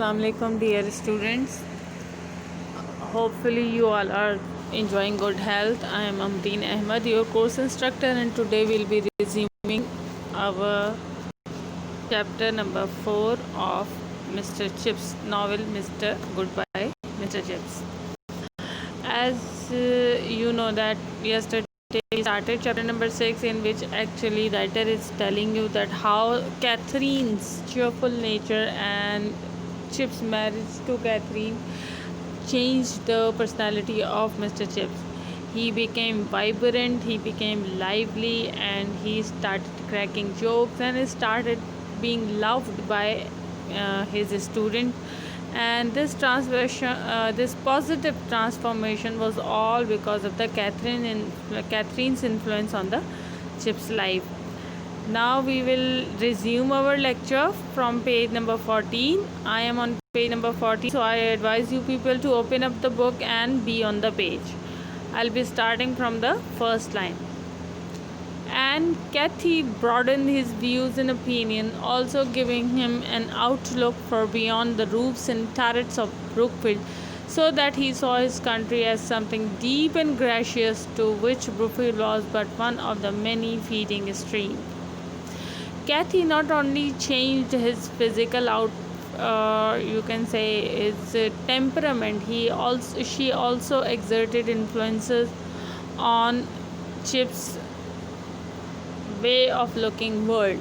Assalamu alaikum dear students. Hopefully you all are enjoying good health. I am Amreen Ahmed, your course instructor, and today we'll be resuming our chapter number 4 of Mr. Chips novel Mr. Goodbye Mr. Chips. As you know that yesterday we started chapter number 6, in which actually writer is telling you that how Catherine's cheerful nature and Chip's marriage to Catherine changed the personality of Mr. Chips. He became vibrant, he became lively, and he started cracking jokes and he started being loved by his student. And this this positive transformation was all because of the Catherine's influence on the Chip's life. Now we will resume our lecture from page number 14. I am on page number 14, so I advise you people to open up the book and be on the page. I'll be starting from the first line. And Cathy broadened his views and opinion, also giving him an outlook for beyond the roofs and turrets of Brookfield, so that he saw his country as something deep and gracious, to which Brookfield was but one of the many feeding streams. Cathy not only changed his physical you can say his temperament, she also exerted influences on Chip's way of looking world.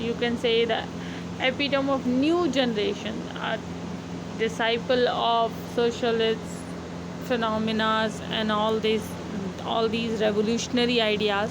you can say the epitome of new generation, a disciple of socialist phenomena and all these revolutionary ideas.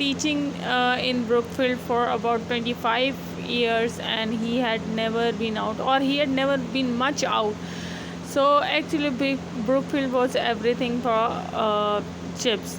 teaching in Brookfield for about 25 years and he had never been out, or he had never been much out. So actually Brookfield was everything for Chips.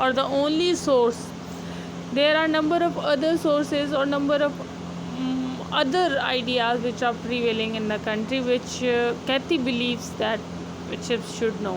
or the only source. There are number of other sources or number of other ideas which are prevailing in the country, which Cathy believes that Chips should know.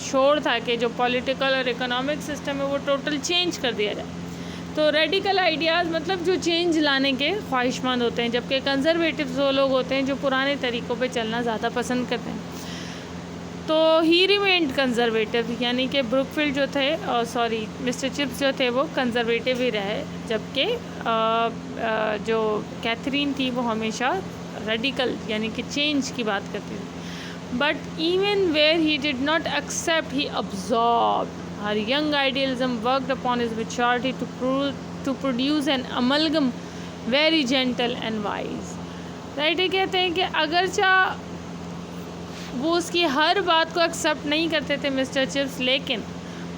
شور تھا کہ جو political اور economic system ہے وہ total change کر دیا جائے. تو ریڈیکل آئیڈیاز مطلب جو چینج لانے کے خواہش مند ہوتے ہیں، جبکہ کنزرویٹیوز وہ لوگ ہوتے ہیں جو پرانے طریقوں پہ چلنا زیادہ پسند کرتے ہیں. تو ہی ریمینڈ کنزرویٹیو، یعنی کہ بروک فیلڈ جو تھے مسٹر چپس جو تھے وہ کنزرویٹیو ہی رہے، جبکہ جو کیتھرین تھی وہ ہمیشہ ریڈیکل یعنی کہ چینج کی بات کرتی تھی. But even where he did not accept he absorbed her young idealism worked upon his maturity to produce an amalgam very gentle and wise. Right, یہ کہتے ہیں کہ اگرچہ وہ اس کی ہر بات کو ایکسیپٹ نہیں کرتے تھے مسٹر چپس، لیکن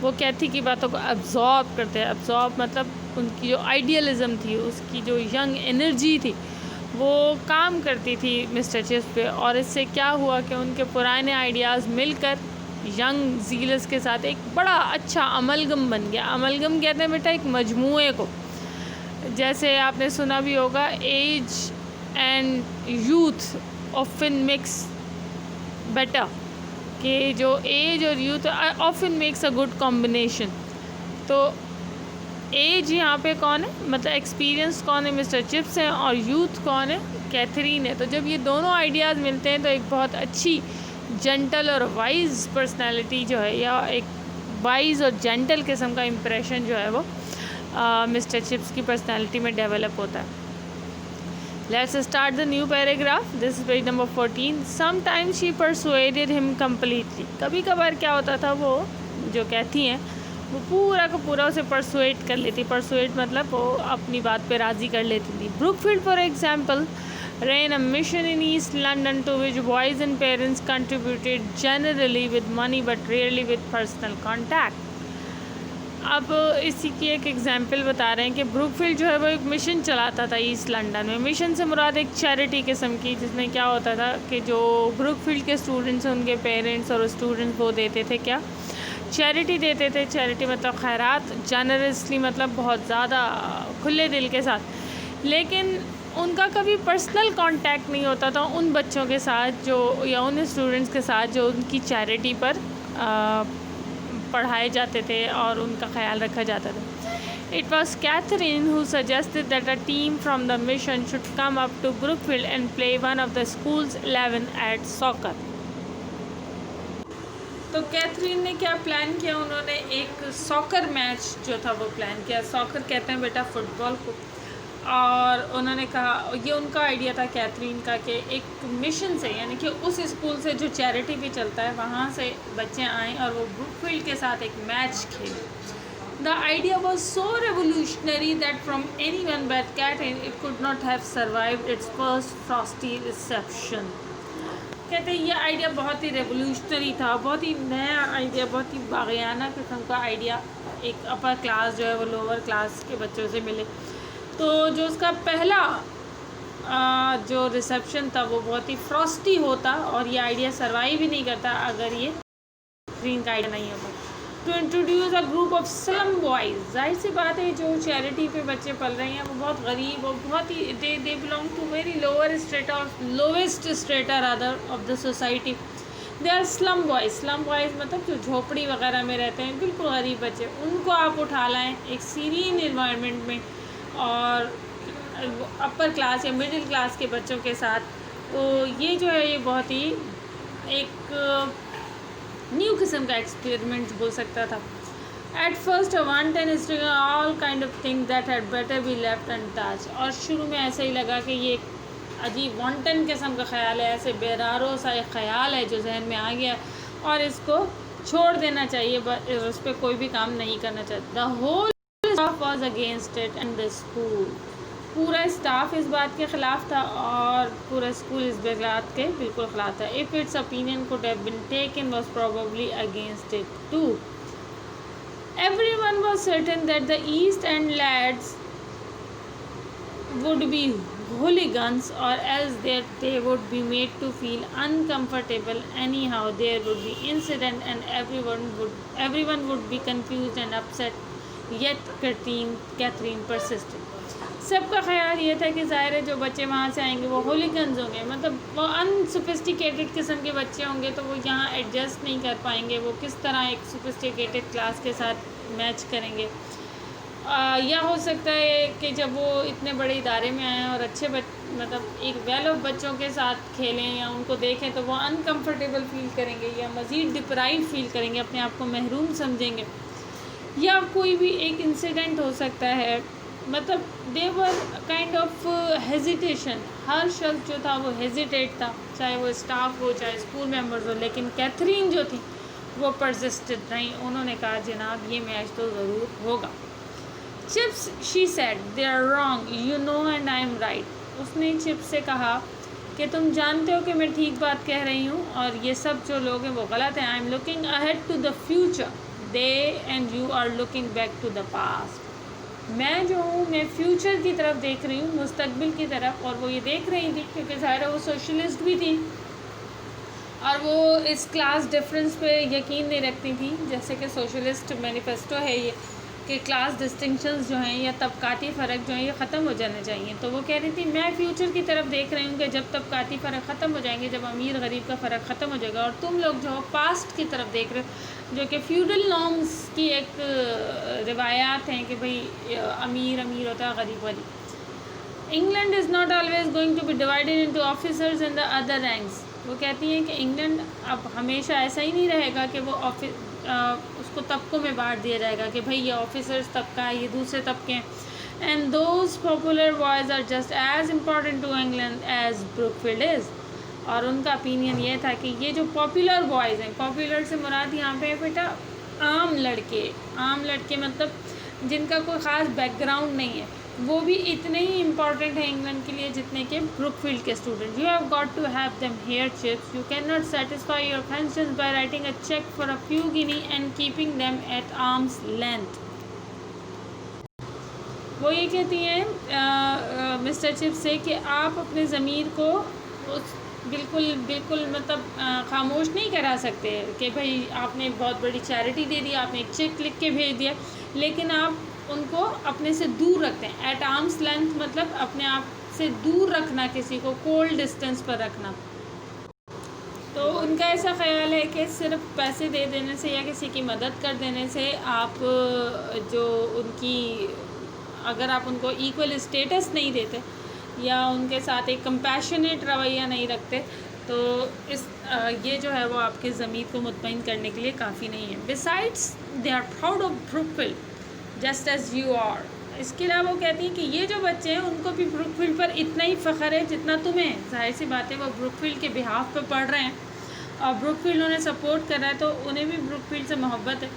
وہ کیتھی کی باتوں کو ایبزارب کرتے ہیں. ایبزارب مطلب ان کی جو آئیڈیالزم تھی، اس کی جو ینگ انرجی تھی وہ کام کرتی تھی مسٹر چپس پہ، اور اس سے کیا ہوا کہ ان کے پرانے آئیڈیاز مل کر ینگ زیلس کے ساتھ ایک بڑا اچھا املگم بن گیا. املگم کہتے ہیں بیٹا ایک مجموعے کو، جیسے آپ نے سنا بھی ہوگا age and youth often mix better, کہ جو ایج اور youth often makes a good combination. تو ایج یہاں پہ کون ہے، مطلب ایکسپیرینس کون ہے، مسٹر چپس ہیں، اور یوتھ کون ہے، کیتھرین ہے. تو جب یہ دونوں آئیڈیاز ملتے ہیں تو ایک بہت اچھی جنٹل اور وائز پرسنالٹی جو ہے، یا ایک وائز اور جنٹل قسم کا امپریشن جو ہے وہ مسٹر چپس کی پرسنالٹی میں ڈیولپ ہوتا ہے. Let's start the new paragraph. This is page number 14. Sometimes she persuaded him completely. کبھی کبھار کیا ہوتا تھا، وہ جو کہتی ہیں وہ پورا کا پورا اسے پرسویٹ کر لیتی. پرسویٹ مطلب وہ اپنی بات پہ راضی کر لیتی تھی. Brookfield for example ran a mission in East London to which boys and parents contributed generally with money but rarely with personal contact. اب اسی کی ایک ایگزامپل بتا رہے ہیں کہ بروک فیلڈ جو ہے وہ ایک مشن چلاتا تھا ایسٹ لنڈن میں. مشن سے مراد ایک چیریٹی قسم کی، جس میں کیا ہوتا تھا کہ جو بروک فیلڈ کے اسٹوڈنٹس ہیں ان کے پیرنٹس اور اسٹوڈنٹس وہ دیتے تھے کیا، چیریٹی دیتے تھے. چیریٹی مطلب خیرات، جنرسلی مطلب بہت زیادہ کھلے دل کے ساتھ. لیکن ان کا کبھی پرسنل کانٹیکٹ نہیں ہوتا تھا ان بچوں کے ساتھ جو، یا ان اسٹوڈنٹس کے ساتھ جو ان کی چیریٹی پر پڑھائے جاتے تھے اور ان کا خیال رکھا جاتا تھا. It was Catherine who suggested that a team from the mission should come up to Brookfield and play one of the school's 11 at soccer. تو کیتھرین نے کیا پلان کیا، انہوں نے ایک ساکر میچ جو تھا وہ پلان کیا. ساکر کہتے ہیں بیٹا فٹ بال کو. اور انہوں نے کہا، یہ ان کا آئیڈیا تھا کیتھرین کا، کہ ایک مشن سے یعنی کہ اس اسکول سے جو چیریٹی بھی چلتا ہے وہاں سے بچے آئیں اور وہ بروک فیلڈ کے ساتھ ایک میچ کھیلیں. The idea was so revolutionary that from anyone but Catherine it could not have survived its first frosty reception. کہتے ہیں یہ آئیڈیا بہت ہی ریولیوشنری تھا، بہت ہی نیا آئیڈیا، بہت ہی باغیانہ قسم کا آئیڈیا. ایک اپر کلاس جو ہے وہ لوور کلاس کے بچوں سے ملے. تو جو اس کا پہلا جو ریسیپشن تھا وہ بہت ہی فراسٹی ہوتا، اور یہ آئیڈیا سروائیو بھی نہیں کرتا اگر یہ گرین کا آئیڈیا نہیں ہوتا. To introduce a group of slum boys, ظاہر سی بات ہے جو چیریٹی پہ بچے پل رہے ہیں وہ بہت غریب اور بہت ہی they belong to very lower strata, lowest strata rather of the society. They are slum boys. Slum boys مطلب جو جھوپڑی وغیرہ میں رہتے ہیں، بالکل غریب بچے. ان کو آپ اٹھا لائیں ایک سیرین انوائرمنٹ میں اور اپر کلاس یا مڈل کلاس کے بچوں کے ساتھ، تو یہ جو ہے یہ بہت ہی ایک نیو قسم کا ایکسپیریمنٹ ہو سکتا تھا. At first wanton is all kind of things that had better be left untouched. اور شروع میں ایسا ہی لگا کہ یہ ایک عجیب وانٹن قسم کا خیال ہے، ایسے بیرارو سا ایک خیال ہے جو ذہن میں آ گیا اور اس کو چھوڑ دینا چاہیے، اس پہ کوئی بھی کام نہیں کرنا چاہتا. The whole staff was against it and the school. پورا اسٹاف اس بات کے خلاف تھا اور پورا اسکول اس بات کے بالکل خلاف تھا. If its opinion could have been taken was probably against it too. Everyone was certain that the East End lads would be hooligans, or else that they would be made to feel uncomfortable. Anyhow, there would be incident and everyone would be confused and upset. Yet Catherine persisted. سب کا خیال یہ تھا کہ ظاہر ہے جو بچے وہاں سے آئیں گے وہ ہولیگنز ہوں گے, مطلب وہ انسوفسٹیکیٹڈ قسم کے بچے ہوں گے, تو وہ یہاں ایڈجسٹ نہیں کر پائیں گے, وہ کس طرح ایک سوفسٹیکیٹڈ کلاس کے ساتھ میچ کریں گے. یا ہو سکتا ہے کہ جب وہ اتنے بڑے ادارے میں آئیں اور اچھے مطلب ایک ویل آف بچوں کے ساتھ کھیلیں یا ان کو دیکھیں تو وہ انکمفرٹیبل فیل کریں گے یا مزید ڈپرائیو فیل کریں گے, اپنے آپ کو محروم سمجھیں گے, یا کوئی بھی ایک انسیڈنٹ ہو سکتا ہے. مطلب دے ور کائنڈ آف ہیزیٹیشن, ہر شخص جو تھا وہ ہیزیٹیٹ تھا, چاہے وہ اسٹاف ہو چاہے اسکول ممبرز ہو, لیکن کیتھرین جو تھی وہ پرسسٹڈ رہیں, انہوں نے کہا جناب یہ میچ تو ضرور ہوگا. Chips she said they are wrong you know and I am right. اس نے چپس سے کہا کہ تم جانتے ہو کہ میں ٹھیک بات کہہ رہی ہوں اور یہ سب جو لوگ ہیں وہ غلط ہیں. I am looking ahead to the future, they and you are looking back to the past. میں جو ہوں میں فیوچر کی طرف دیکھ رہی ہوں, مستقبل کی طرف, اور وہ یہ دیکھ رہی تھی کیونکہ ظاہر وہ سوشلسٹ بھی تھی اور وہ اس کلاس ڈفرینس پہ یقین نہیں رکھتی تھی, جیسے کہ سوشلسٹ مینیفیسٹو ہے یہ کہ کلاس ڈسٹنکشنز جو ہیں یا طبقاتی فرق جو ہیں یہ ختم ہو جانے چاہیے. تو وہ کہہ رہی تھی میں فیوچر کی طرف دیکھ رہی ہوں کہ جب طبقاتی فرق ختم ہو جائیں گے, جب امیر غریب کا فرق ختم ہو جائے گا, اور تم لوگ جو ہو پاسٹ کی طرف دیکھ رہے ہو جو کہ فیوڈل نارمز کی ایک روایات ہیں کہ بھئی امیر ہوتا ہے غریب غریب. England is not always going to be divided into officers and the other ranks. وہ کہتی ہیں کہ انگلینڈ اب ہمیشہ ایسا ہی نہیں رہے گا کہ وہ اس کو طبقوں میں بانٹ دیا جائے گا کہ بھئی یہ آفیسرز طبقہ ہے, یہ دوسرے طبقے ہیں. And those popular boys are just as important to England as Brookfield is. اور ان کا اپینین یہ تھا کہ یہ جو پاپولر بوائز ہیں, پاپولر سے مراد یہاں پہ بیٹا عام لڑکے مطلب جن کا کوئی خاص بیک گراؤنڈ نہیں ہے, وہ بھی اتنے ہی امپورٹنٹ ہیں انگلینڈ کے لیے جتنے کہ بروک فیلڈ کے student. You have got to have them here Chips, you can not satisfy your concerns by writing a cheque for a few guinea and keeping them at arms length. وہ یہ کہتی ہیں mister chips سے کہ آپ اپنے ضمیر کو بالکل مطلب خاموش نہیں کرا سکتے کہ بھئی آپ نے بہت بڑی چیریٹی دے دی, آپ نے ایک چیک لکھ کے بھیج دیا, لیکن آپ ان کو اپنے سے دور رکھتے ہیں. ایٹ آرمس لینتھ مطلب اپنے آپ سے دور رکھنا, کسی کو کولڈ ڈسٹینس پر رکھنا. تو ان کا ایسا خیال ہے کہ صرف پیسے دے دینے سے یا کسی کی مدد کر دینے سے آپ جو ان کی اگر آپ ان کو ایکول اسٹیٹس نہیں دیتے یا ان کے ساتھ ایک کمپیشنیٹ رویہ نہیں رکھتے تو یہ جو ہے وہ آپ کے ضمیر کو مطمئن کرنے کے لیے کافی نہیں ہے. Besides they are proud of Brookfield just as you are. اس کے علاوہ وہ کہتی ہیں کہ یہ جو بچے ہیں ان کو بھی بروک فیلڈ پر اتنا ہی فخر ہے جتنا تمہیں. ظاہر سی بات ہے وہ بروک فیلڈ کے بہاف پہ پڑھ رہے ہیں اور بروک فیلڈ انہیں سپورٹ کر رہا ہے تو انہیں بھی بروک فیلڈ سے محبت ہے.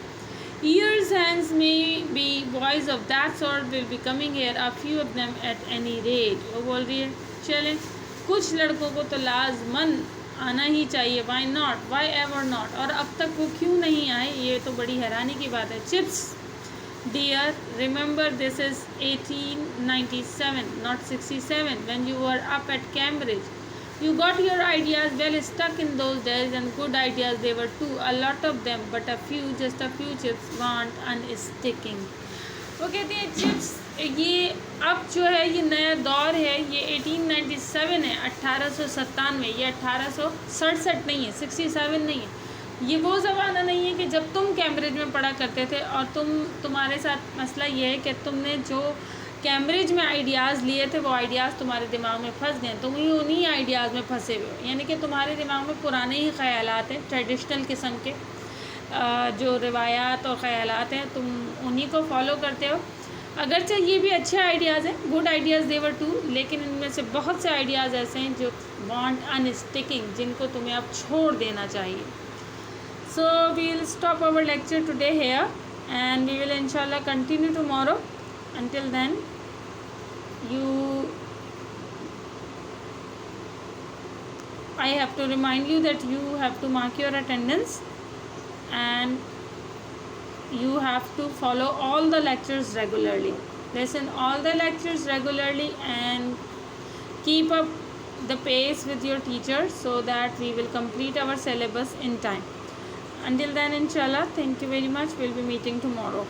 Years hence may be boys of that sort will be coming here, a few of them at any rate. وہ بول رہی ہے چلیں کچھ لڑکوں کو تو لازماً آنا ہی چاہیے. why not, why ever not, اور اب تک وہ کیوں نہیں آئے, یہ تو بڑی حیرانی کی بات ہے. Chips dear, remember this is 1897 not 67 when you were up at Cambridge. You got your ideas well stuck in those days, and good ideas they were too, a lot of them, but just a few chips want unsticking. وہ کہتے ہیں chips یہ اب جو ہے یہ نیا دور ہے, یہ 1897 ہے, 1897, یہ 1867 نہیں ہے, 67 نہیں ہے. یہ وہ زمانہ نہیں ہے کہ جب تم کیمبرج میں پڑھا کرتے تھے اور تمہارے ساتھ مسئلہ یہ ہے کہ تم نے جو کیمبرج میں آئیڈیاز لیے تھے وہ آئیڈیاز تمہارے دماغ میں پھنس گئے, تم ہی انہی آئیڈیاز میں پھنسے ہوئے ہو. یعنی کہ تمہارے دماغ میں پرانے ہی خیالات ہیں, ٹریڈیشنل قسم کے جو روایات اور خیالات ہیں, تم انہی کو فالو کرتے ہو. اگرچہ یہ بھی اچھے آئیڈیاز ہیں, good ideas they were too, لیکن ان میں سے بہت سے آئیڈیاز ایسے ہیں جو وانٹ ان اسٹکنگ, جن کو تمہیں اب چھوڑ دینا چاہیے. So we will stop our lecture today here and we will inshallah continue tomorrow. Until then, I have to remind you that you have to mark your attendance and you have to follow all the lectures regularly. Listen all the lectures regularly and keep up the pace with your teacher so that we will complete our syllabus in time. Until then, inshallah, thank you very much. We'll be meeting tomorrow.